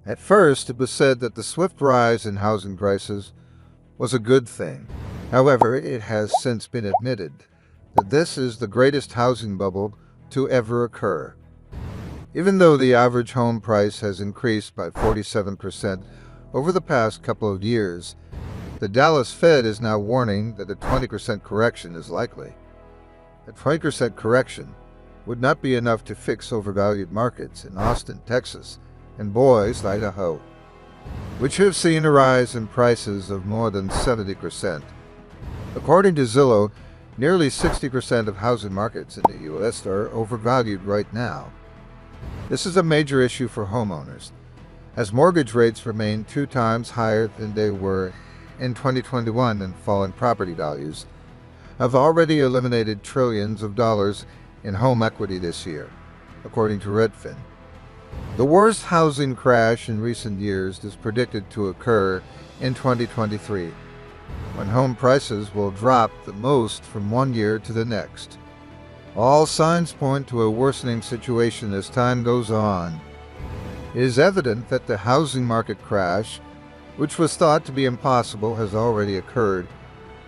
At first, it was said that the swift rise in housing prices was a good thing. However, it has since been admitted that this is the greatest housing bubble to ever occur. Even though the average home price has increased by 47% over the past couple of years, the Dallas Fed is now warning that a 20% correction is likely. A 20% correction would not be enough to fix overvalued markets in Austin, Texas, and Boise, Idaho, which have seen a rise in prices of more than 70%. According to Zillow, nearly 60% of housing markets in the U.S. are overvalued right now. This is a major issue for homeowners, as mortgage rates remain 2 times higher than they were in 2021, and falling property values have already eliminated trillions of dollars in home equity this year, according to Redfin. The worst housing crash in recent years is predicted to occur in 2023, when home prices will drop the most from one year to the next. All signs point to a worsening situation as time goes on. It is evident that the housing market crash, which was thought to be impossible, has already occurred,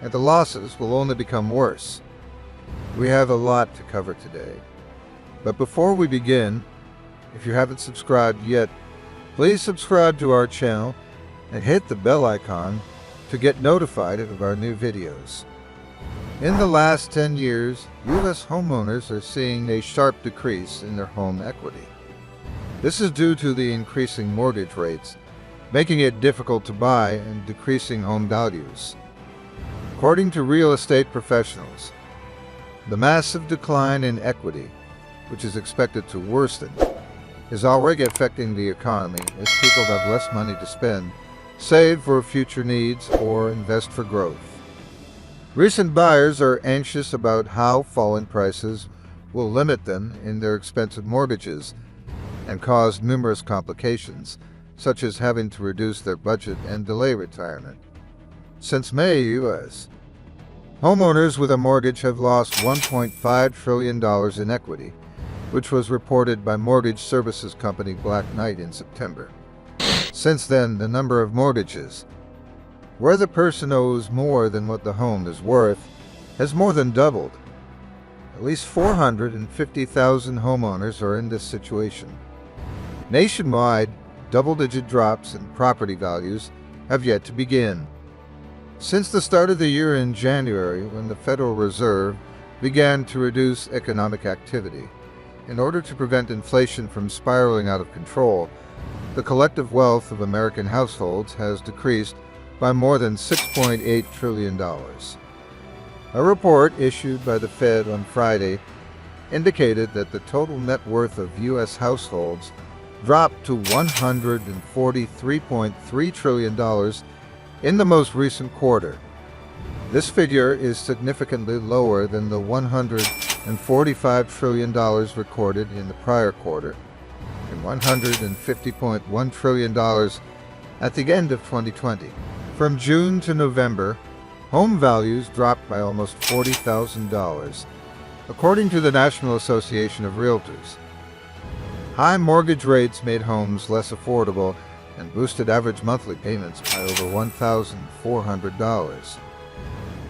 and the losses will only become worse. We have a lot to cover today. But before we begin, if you haven't subscribed yet, please subscribe to our channel and hit the bell icon to get notified of our new videos. In the last 10 years, U.S. homeowners are seeing a sharp decrease in their home equity. This is due to the increasing mortgage rates, making it difficult to buy, and decreasing home values. According to real estate professionals, the massive decline in equity, which is expected to worsen, is already affecting the economy as people have less money to spend, save for future needs, or invest for growth. Recent buyers are anxious about how falling prices will limit them in their expensive mortgages and cause numerous complications, such as having to reduce their budget and delay retirement. Since May, U.S. homeowners with a mortgage have lost $1.5 trillion in equity, which was reported by mortgage services company Black Knight in September. Since then, the number of mortgages where the person owes more than what the home is worth has more than doubled. At least 450,000 homeowners are in this situation. Nationwide, double-digit drops in property values have yet to begin. Since the start of the year in January, when the Federal Reserve began to reduce economic activity in order to prevent inflation from spiraling out of control, the collective wealth of American households has decreased by more than $6.8 trillion. A report issued by the Fed on Friday indicated that the total net worth of U.S. households dropped to $143.3 trillion in the most recent quarter. This figure is significantly lower than the $145 trillion recorded in the prior quarter, and $150.1 trillion at the end of 2020. From June to November, home values dropped by almost $40,000, according to the National Association of Realtors. High mortgage rates made homes less affordable and boosted average monthly payments by over $1,400.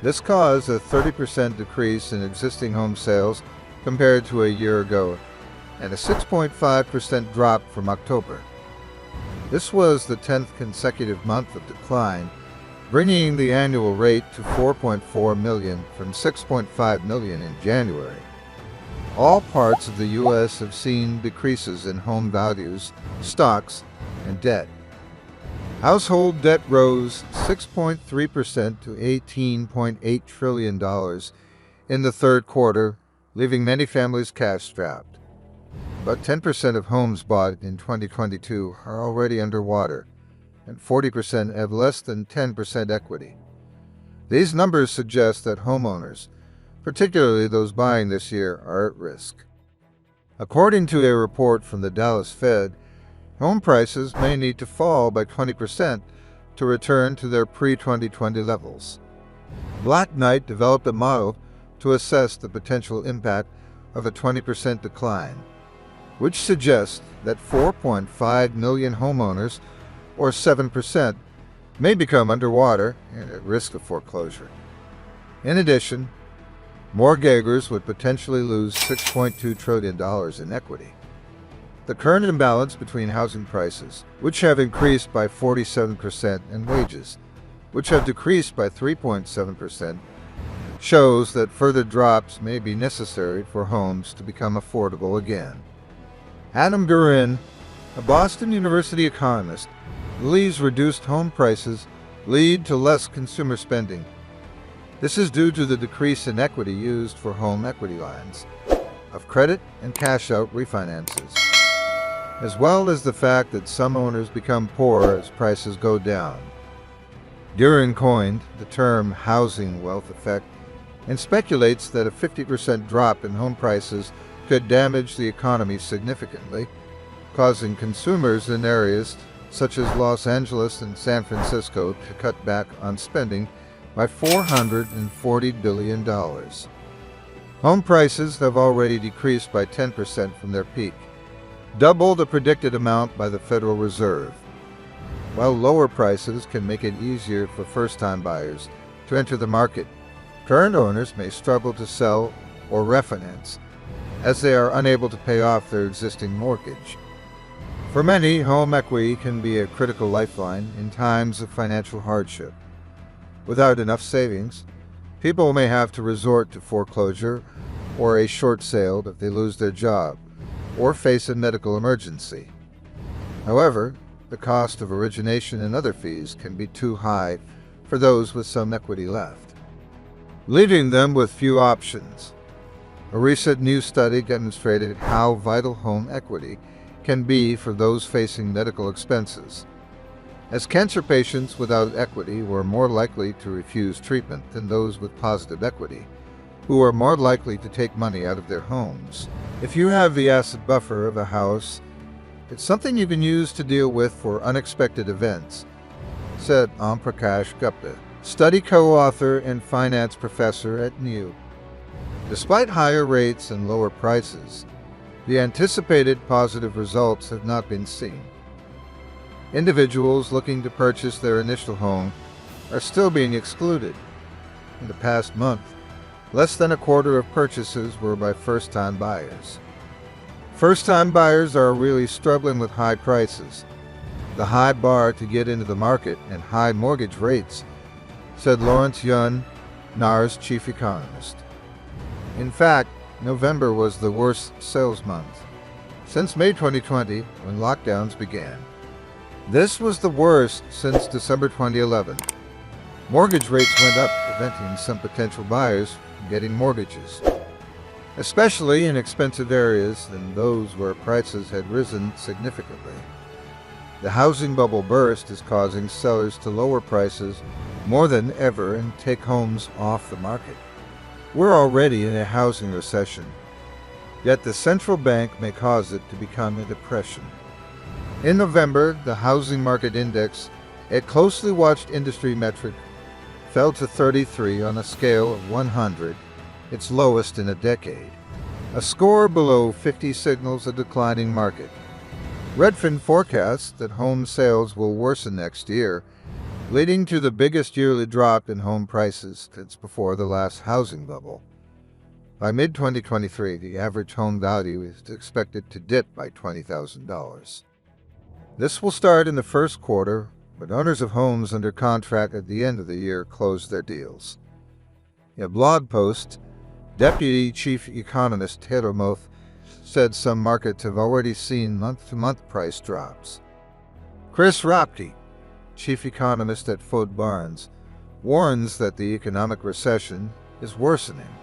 This caused a 30% decrease in existing home sales compared to a year ago, and a 6.5% drop from October. This was the 10th consecutive month of decline, bringing the annual rate to 4.4 million from 6.5 million in January. All parts of the U.S. have seen decreases in home values, stocks, and debt. Household debt rose 6.3% to $18.8 trillion in the third quarter, leaving many families cash-strapped. About 10% of homes bought in 2022 are already underwater, and 40% have less than 10% equity. These numbers suggest that homeowners, particularly those buying this year, are at risk. According to a report from the Dallas Fed, home prices may need to fall by 20% to return to their pre-2020 levels. Black Knight developed a model to assess the potential impact of a 20% decline. which suggests that 4.5 million homeowners, or 7%, may become underwater and at risk of foreclosure. In addition, mortgagors would potentially lose $6.2 trillion in equity. The current imbalance between housing prices, which have increased by 47%, and wages, which have decreased by 3.7%, shows that further drops may be necessary for homes to become affordable again. Adam Gurin, a Boston University economist, believes reduced home prices lead to less consumer spending. This is due to the decrease in equity used for home equity lines of credit and cash-out refinances, as well as the fact that some owners become poor as prices go down. Gurin coined the term housing wealth effect and speculates that a 50% drop in home prices could damage the economy significantly, causing consumers in areas such as Los Angeles and San Francisco to cut back on spending by $440 billion. Home prices have already decreased by 10% from their peak, double the predicted amount by the Federal Reserve. While lower prices can make it easier for first-time buyers to enter the market, current owners may struggle to sell or refinance, as they are unable to pay off their existing mortgage. For many, home equity can be a critical lifeline in times of financial hardship. Without enough savings, people may have to resort to foreclosure or a short sale if they lose their job or face a medical emergency. However, the cost of origination and other fees can be too high for those with some equity left, leaving them with few options. A recent new study demonstrated how vital home equity can be for those facing medical expenses, as cancer patients without equity were more likely to refuse treatment than those with positive equity, who are more likely to take money out of their homes. If you have the asset buffer of a house, it's something you can use to deal with for unexpected events, said Prakash Gupta, study co-author and finance professor at NU. Despite higher rates and lower prices, the anticipated positive results have not been seen. Individuals looking to purchase their initial home are still being excluded. In the past month, less than a quarter of purchases were by first-time buyers. First-time buyers are really struggling with high prices, the high bar to get into the market, and high mortgage rates, said Lawrence Yun, NAR's chief economist. In fact, November was the worst sales month since May 2020, when lockdowns began. This was the worst since December 2011. Mortgage rates went up, preventing some potential buyers from getting mortgages, especially in expensive areas and those where prices had risen significantly. The housing bubble burst is causing sellers to lower prices more than ever and take homes off the market. We're already in a housing recession, yet the central bank may cause it to become a depression. In November, the housing market index, a closely watched industry metric, fell to 33 on a scale of 100, its lowest in a decade. A score below 50 signals a declining market. Redfin forecasts that home sales will worsen next year, leading to the biggest yearly drop in home prices since before the last housing bubble. By mid-2023, the average home value is expected to dip by $20,000. This will start in the first quarter, when owners of homes under contract at the end of the year close their deals. In a blog post, Deputy Chief Economist Taylor MOTH said some markets have already seen month-to-month price drops. Chris Rapke, chief economist at Fode Barnes, warns that the economic recession is worsening.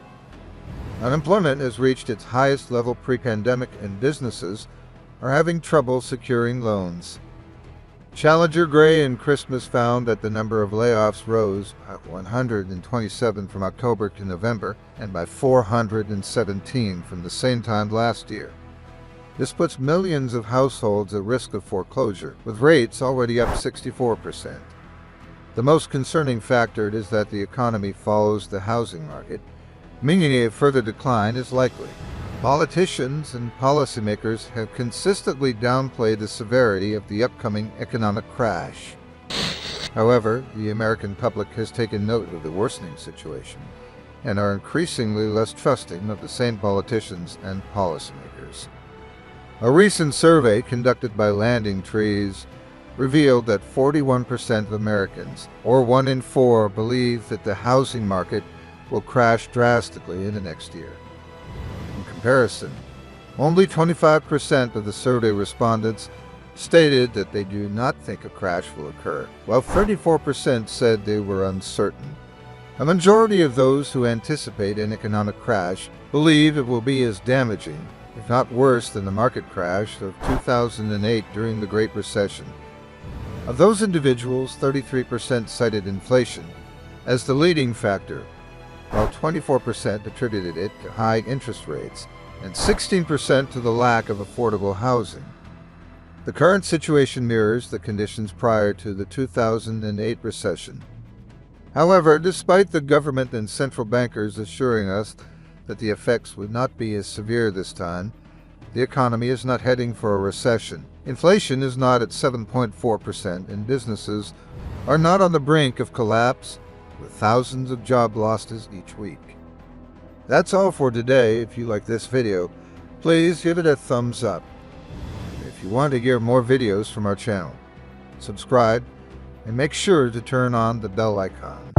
Unemployment has reached its highest level pre-pandemic, and businesses are having trouble securing loans. Challenger, Gray, and Christmas found that the number of layoffs rose by 127 from October to November and by 417 from the same time last year. This puts millions of households at risk of foreclosure, with rates already up 64%. The most concerning factor is that the economy follows the housing market, meaning a further decline is likely. Politicians and policymakers have consistently downplayed the severity of the upcoming economic crash. However, the American public has taken note of the worsening situation and are increasingly less trusting of the same politicians and policymakers. A recent survey conducted by Landing Trees revealed that 41% of Americans, or 1 in 4, believe that the housing market will crash drastically in the next year. In comparison, only 25% of the survey respondents stated that they do not think a crash will occur, while 34% said they were uncertain. A majority of those who anticipate an economic crash believe it will be as damaging, if not worse, than the market crash of 2008 during the Great Recession. Of those individuals, 33% cited inflation as the leading factor, while 24% attributed it to high interest rates and 16% to the lack of affordable housing. The current situation mirrors the conditions prior to the 2008 recession. However, despite the government and central bankers assuring us that the effects would not be as severe this time, the economy is not heading for a recession. Inflation is not at 7.4%, and businesses are not on the brink of collapse, with thousands of job losses each week. That's all for today. If you like this video, please give it a thumbs up. If you want to hear more videos from our channel, subscribe and make sure to turn on the bell icon.